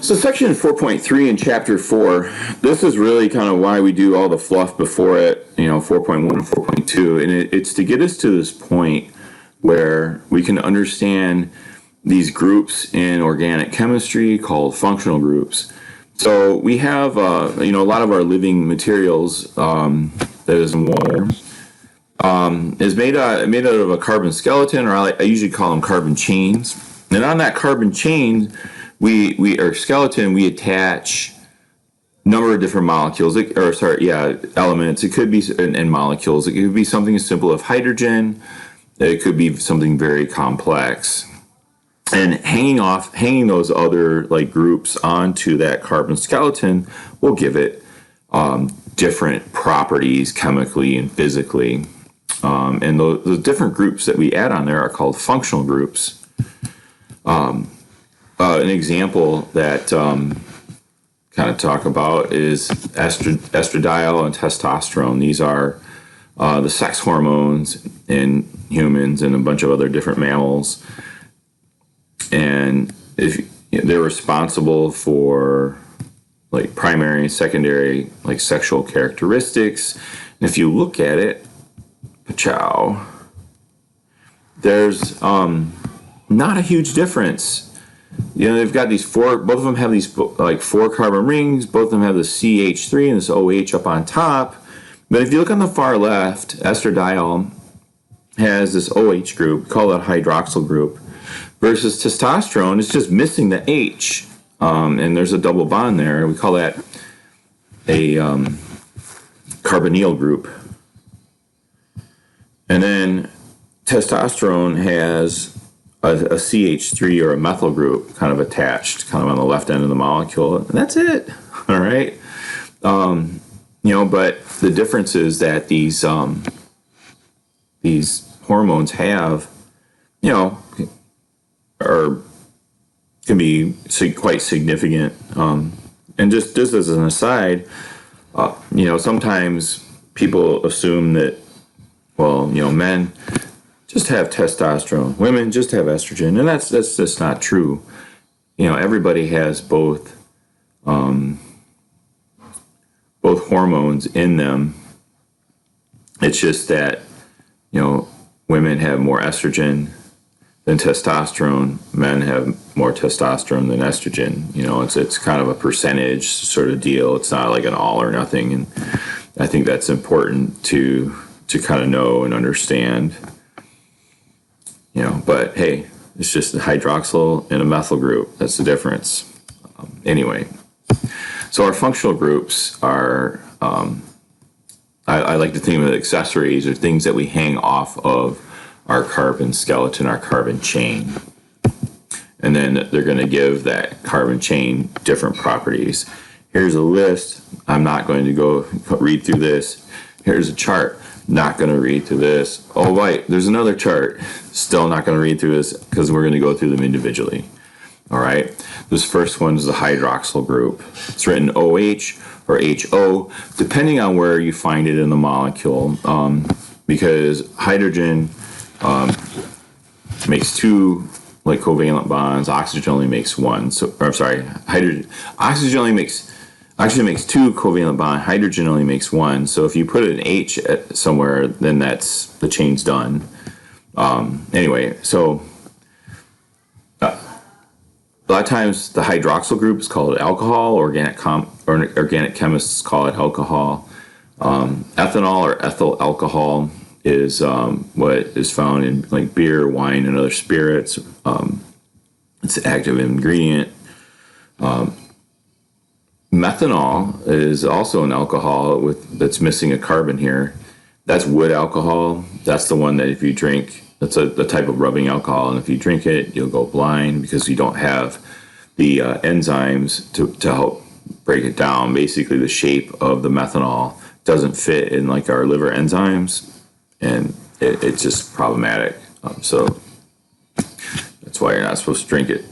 So section 4.3 in chapter 4, this is really kind of why we do all the fluff before it, 4.1 and 4.2, and it's to get us to this point where we can understand these groups in organic chemistry called functional groups. So we have, a lot of our living materials that is in water is made out of a carbon skeleton, or I usually call them carbon chains. And on that carbon chain, we skeleton, we attach a number of different molecules, elements. It could be and molecules. It could be something as simple as hydrogen. It could be something very complex. And hanging those other groups onto that carbon skeleton will give it different properties chemically and physically. And the different groups that we add on there are called functional groups. An example that kind of talk about is estradiol and testosterone. These are the sex hormones in humans and a bunch of other different mammals. And they're responsible for primary and secondary sexual characteristics. And if you look at it, there's not a huge difference. They've got these both of them have these 4 carbon rings, both of them have the CH3 and this OH up on top. But if you look on the far left, estradiol has this OH group, we call that hydroxyl group, versus testosterone is just missing the H. And there's a double bond there. We call that a carbonyl group. And then testosterone has a CH3 or a methyl group kind of attached, kind of on the left end of the molecule. And that's it. All right. But the difference is that these hormones have, can be quite significant. And just as an aside, sometimes people assume that, men just have testosterone, women just have estrogen, and that's just not true. Everybody has both hormones in them. It's just that women have more estrogen than testosterone. Men have more testosterone than estrogen. It's kind of a percentage sort of deal. It's not like an all or nothing, and I think that's important to kind of know and understand. But hey, it's just a hydroxyl and a methyl group. That's the difference. Anyway, so our functional groups are, I like to think of accessories or things that we hang off of our carbon skeleton, our carbon chain. And then they're going to give that carbon chain different properties. Here's a list. I'm not going to go read through this. Here's a chart. Not going to read through this. Oh, wait, there's another chart. Still not going to read through this because we're going to go through them individually. All right. This first one is the hydroxyl group. It's written OH or HO, depending on where you find it in the molecule, because hydrogen makes 2 covalent bonds. Oxygen only makes 1. Oxygen only makes 2 covalent bonds. Hydrogen only makes 1. So if you put an H somewhere, then the chain's done. Anyway, so a lot of times the hydroxyl group is called alcohol. Organic chemists call it alcohol. Ethanol or ethyl alcohol is what is found in beer, wine, and other spirits. It's an active ingredient. Methanol is also an alcohol that's missing a carbon here. That's wood alcohol. That's the one that if you drink, that's the type of rubbing alcohol, and if you drink it, you'll go blind because you don't have the enzymes to help break it down. Basically, the shape of the methanol doesn't fit in our liver enzymes, and it's just problematic. So that's why you're not supposed to drink it.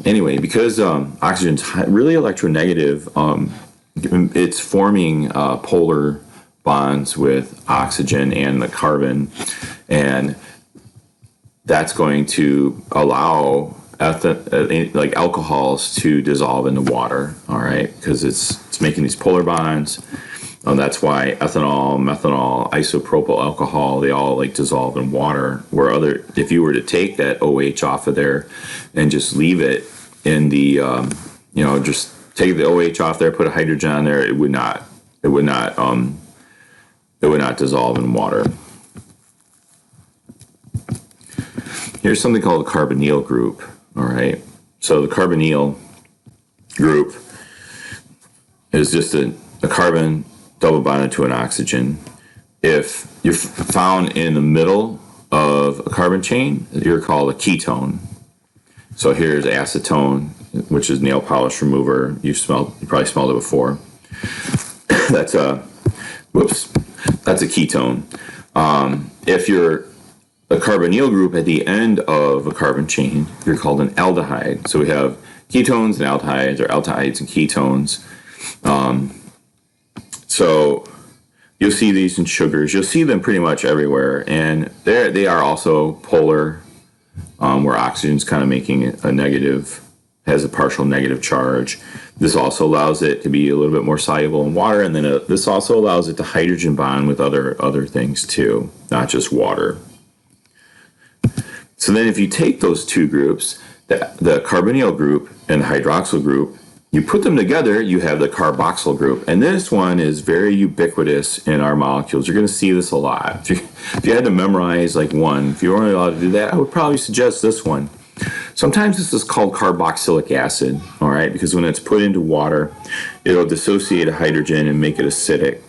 Anyway, because oxygen's really electronegative, it's forming polar bonds with oxygen and the carbon, and that's going to allow like alcohols to dissolve into water. All right, because it's making these polar bonds. That's why ethanol, methanol, isopropyl alcohol, they all like dissolve in water. Where if you were to take that OH off of there and just leave it in the, just take the OH off there, put a hydrogen on there, it would not dissolve in water. Here's something called a carbonyl group. All right. So the carbonyl group is just a carbon double bonded to an oxygen. If you're found in the middle of a carbon chain, you're called a ketone. So here's acetone, which is nail polish remover. You probably smelled it before. That's a ketone. If you're a carbonyl group at the end of a carbon chain, you're called an aldehyde. So we have ketones and aldehydes, or aldehydes and ketones. So you'll see these in sugars. You'll see them pretty much everywhere, and they are also polar, where oxygen's kind of making a negative, has a partial negative charge. This also allows it to be a little bit more soluble in water, and then this also allows it to hydrogen bond with other things too, not just water. So then if you take those two groups, the carbonyl group and the hydroxyl group, you put them together, you have the carboxyl group. And this one is very ubiquitous in our molecules. You're going to see this a lot. If you had to memorize like one, if you were only allowed to do that, I would probably suggest this one. Sometimes this is called carboxylic acid, all right, because when it's put into water, it'll dissociate a hydrogen and make it acidic.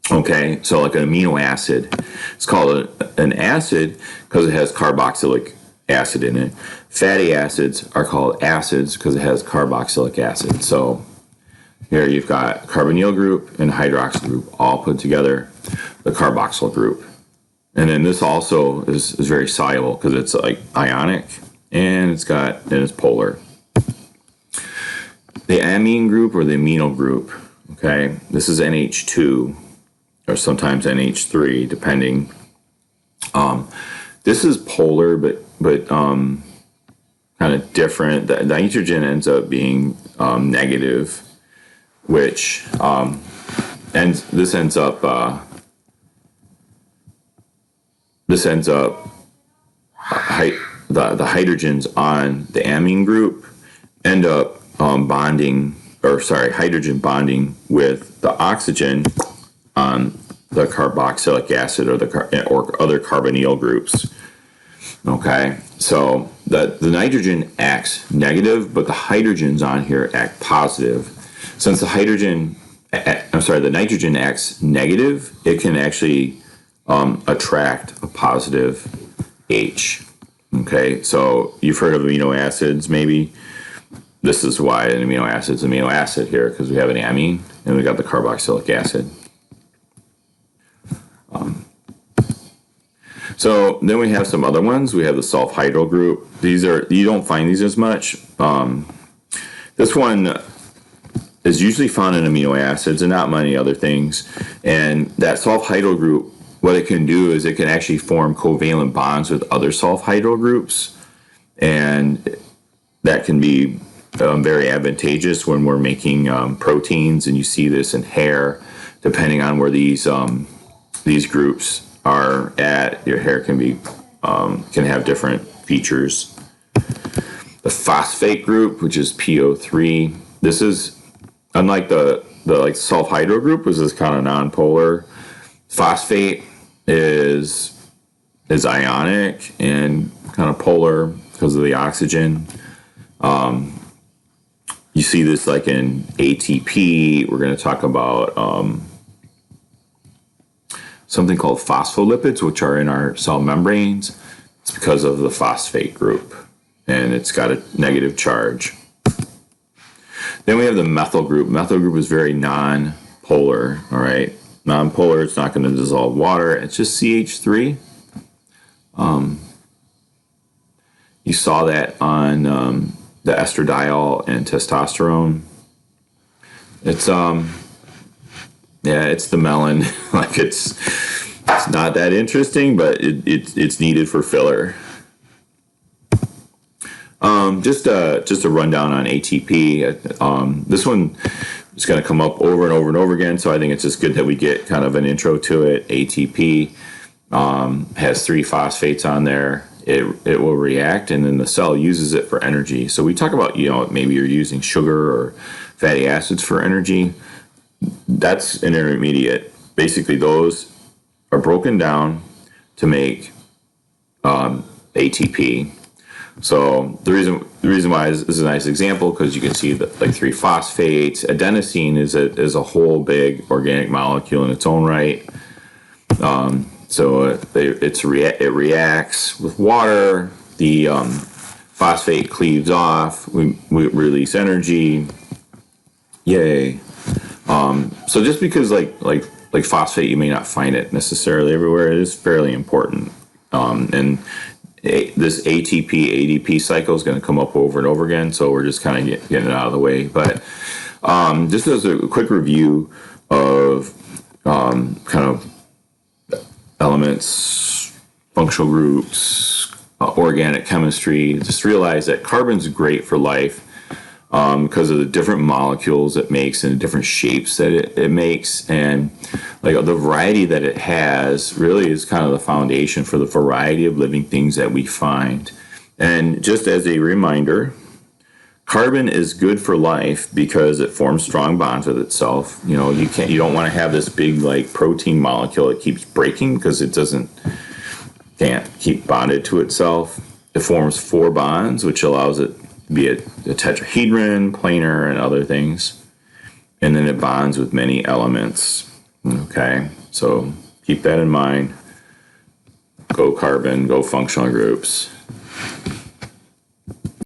Okay, so like an amino acid. It's called an acid because it has carboxylic acid in it. Fatty acids are called acids because it has carboxylic acid. So here you've got carbonyl group and hydroxyl group all put together, the carboxyl group. And then this also is very soluble because it's like ionic and it's polar. The amine group or the amino group, okay, this is NH2 or sometimes NH3 depending. This is polar but kind of different. The nitrogen ends up being negative, which the hydrogens on the amine group end up hydrogen bonding with the oxygen on the carboxylic acid or other carbonyl groups. Okay, so the nitrogen acts negative, but the hydrogens on here act positive. Since the nitrogen acts negative, it can actually attract a positive H. Okay, so you've heard of amino acids, maybe. This is why an amino acid is an amino acid here, because we have an amine and we got the carboxylic acid. So then we have some other ones. We have the sulfhydryl group. You don't find these as much. This one is usually found in amino acids and not many other things. And that sulfhydryl group, what it can do is it can actually form covalent bonds with other sulfhydryl groups. And that can be very advantageous when we're making proteins. And you see this in hair, depending on where these groups are at. Your hair can have different features. The phosphate group, which is PO3, this is unlike the sulfhydryl group, which is kind of nonpolar. Phosphate is ionic and kind of polar because of the oxygen. You see this like in ATP. We're going to talk about something called phospholipids, which are in our cell membranes. It's because of the phosphate group, and it's got a negative charge. Then we have the methyl group. Methyl group is very non-polar, all right? Non-polar, it's not going to dissolve water. It's just CH3. You saw that on the estradiol and testosterone. It's it's the melon. Like it's not that interesting, but it's needed for filler. Just a rundown on ATP. This one is going to come up over and over and over again, so I think it's just good that we get kind of an intro to it. ATP has 3 phosphates on there. It will react, and then the cell uses it for energy. So we talk about, maybe you're using sugar or fatty acids for energy. That's an intermediate. Basically, those are broken down to make ATP. So the reason why this is a nice example, because you can see that like 3 phosphates. Adenosine is a whole big organic molecule in its own right. So it reacts with water. The phosphate cleaves off. We release energy. Yay! So just because like phosphate, you may not find it necessarily everywhere. It is fairly important. And this ATP ADP cycle is going to come up over and over again. So we're just kind of getting it out of the way. But just as a quick review of kind of elements, functional groups, organic chemistry, just realize that carbon's great for life because of the different molecules it makes and the different shapes that it makes, and like the variety that it has really is kind of the foundation for the variety of living things that we find. And just as a reminder, carbon is good for life because it forms strong bonds with itself. You don't want to have this big like protein molecule that keeps breaking because it can't keep bonded to itself. It forms 4 bonds, which allows it to be a tetrahedron, planar, and other things. And then it bonds with many elements. Okay, so keep that in mind. Go carbon, go functional groups.